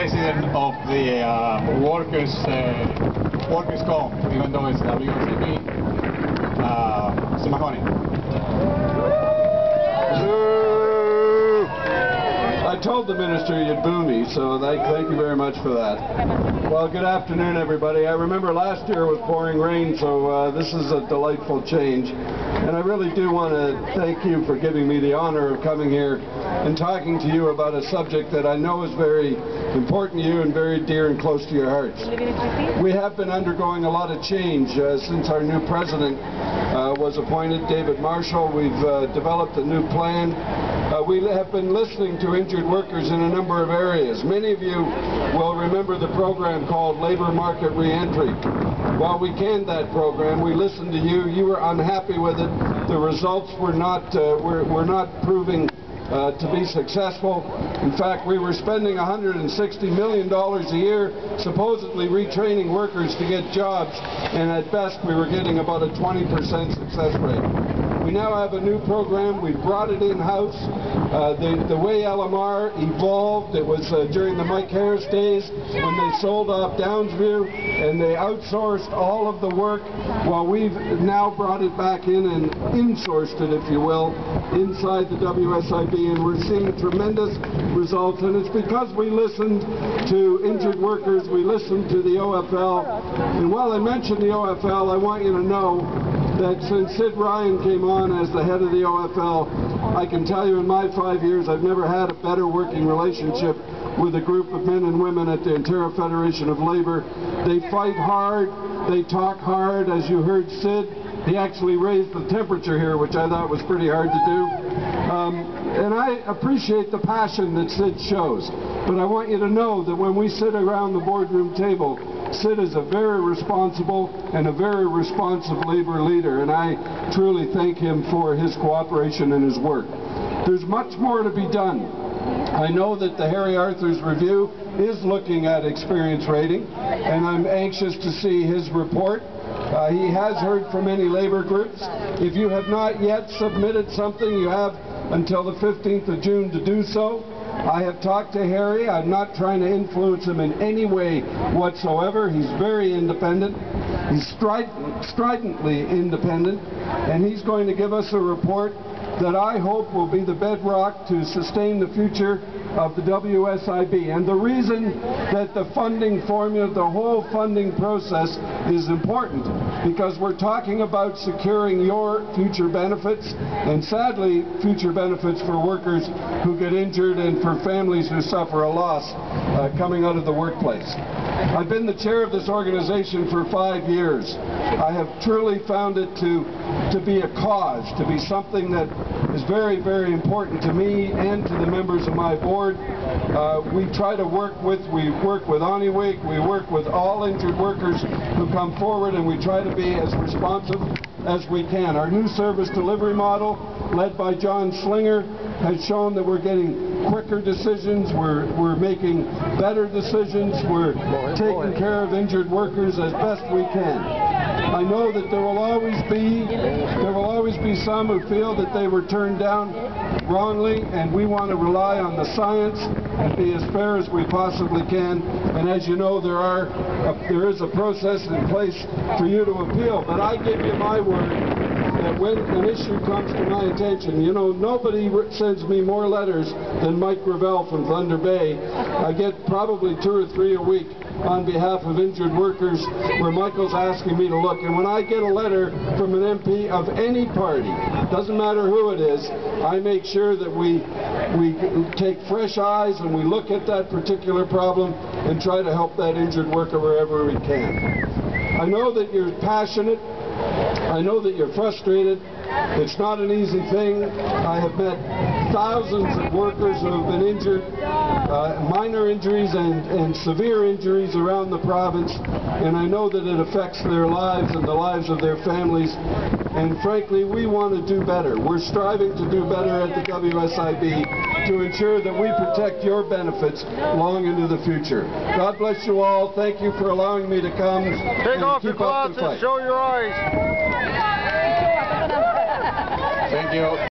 president of the workers' comp, even though it's W.S.I.B, Mr. Mahoney. I told the minister you'd boo me, so thank you very much for that. Well, good afternoon, everybody. I remember last year was pouring rain, so this is a delightful change. And I really do want to thank you for giving me the honor of coming here and talking to you about a subject that I know is very important to you and very dear and close to your hearts. We have been undergoing a lot of change since our new president was appointed, David Marshall. We've developed a new plan. We have been listening to injured workers in a number of areas. Many of you will remember the program called Labor Market Re-Entry. While we canned that program, we listened to you. You were unhappy with it. The results were not proving to be successful. In fact, we were spending $160 million a year supposedly retraining workers to get jobs, and at best we were getting about a 20% success rate. We now have a new program. We brought it in-house. The way LMR evolved, it was during the Mike Harris days when they sold off Downsview and they outsourced all of the work. Well, we've now brought it back in and insourced it, if you will, inside the W.S.I.B, and we're seeing tremendous results. And it's because we listened to injured workers, we listened to the OFL. And while I mentioned the OFL, I want you to know that since Sid Ryan came on as the head of the OFL, I can tell you in my 5 years I've never had a better working relationship with a group of men and women at the Ontario Federation of Labour. They fight hard, they talk hard. As you heard Sid, he actually raised the temperature here, which I thought was pretty hard to do. And I appreciate the passion that Sid shows. But I want you to know that when we sit around the boardroom table, Sid is a very responsible and a very responsive labor leader, and I truly thank him for his cooperation and his work. There's much more to be done. I know that the Harry Arthur's review is looking at experience rating, and I'm anxious to see his report. He has heard from many labor groups. If you have not yet submitted something, you have until the 15th of June to do so. I have talked to Harry. I'm not trying to influence him in any way whatsoever. He's very independent. He's stridently independent, and he's going to give us a report that I hope will be the bedrock to sustain the future of the W.S.I.B. And the reason that the funding formula, the whole funding process is important, because we're talking about securing your future benefits, and sadly future benefits for workers who get injured and for families who suffer a loss coming out of the workplace. I've been the chair of this organization for 5 years. I have truly found it to be a cause, to be something that is very, very important to me and to the members of my board. We try to work with Onywig, we work with all injured workers who come forward, and we try to be as responsive as we can. Our new service delivery model, led by John Slinger, has shown that we're getting quicker decisions, we're making better decisions, we're taking care of injured workers as best we can. I know that there will always be some who feel that they were turned down wrongly, and we want to rely on the science and be as fair as we possibly can. And as you know, there is a process in place for you to appeal. But I give you my word that when an issue comes to my attention, you know, nobody sends me more letters than Mike Gravel from Thunder Bay. I get probably 2 or 3 a week on behalf of injured workers where Michael's asking me to look. And when I get a letter from an MP of any party, doesn't matter who it is, I make sure that we take fresh eyes and we look at that particular problem and try to help that injured worker wherever we can. I know that you're passionate. I know that you're frustrated. It's not an easy thing. I have met thousands of workers who have been injured, minor injuries and severe injuries around the province, and I know that it affects their lives and the lives of their families. And frankly, we want to do better. We're striving to do better at the W.S.I.B. to ensure that we protect your benefits long into the future. God bless you all. Thank you for allowing me to come. Take off your cloths and show your eyes. Thank you.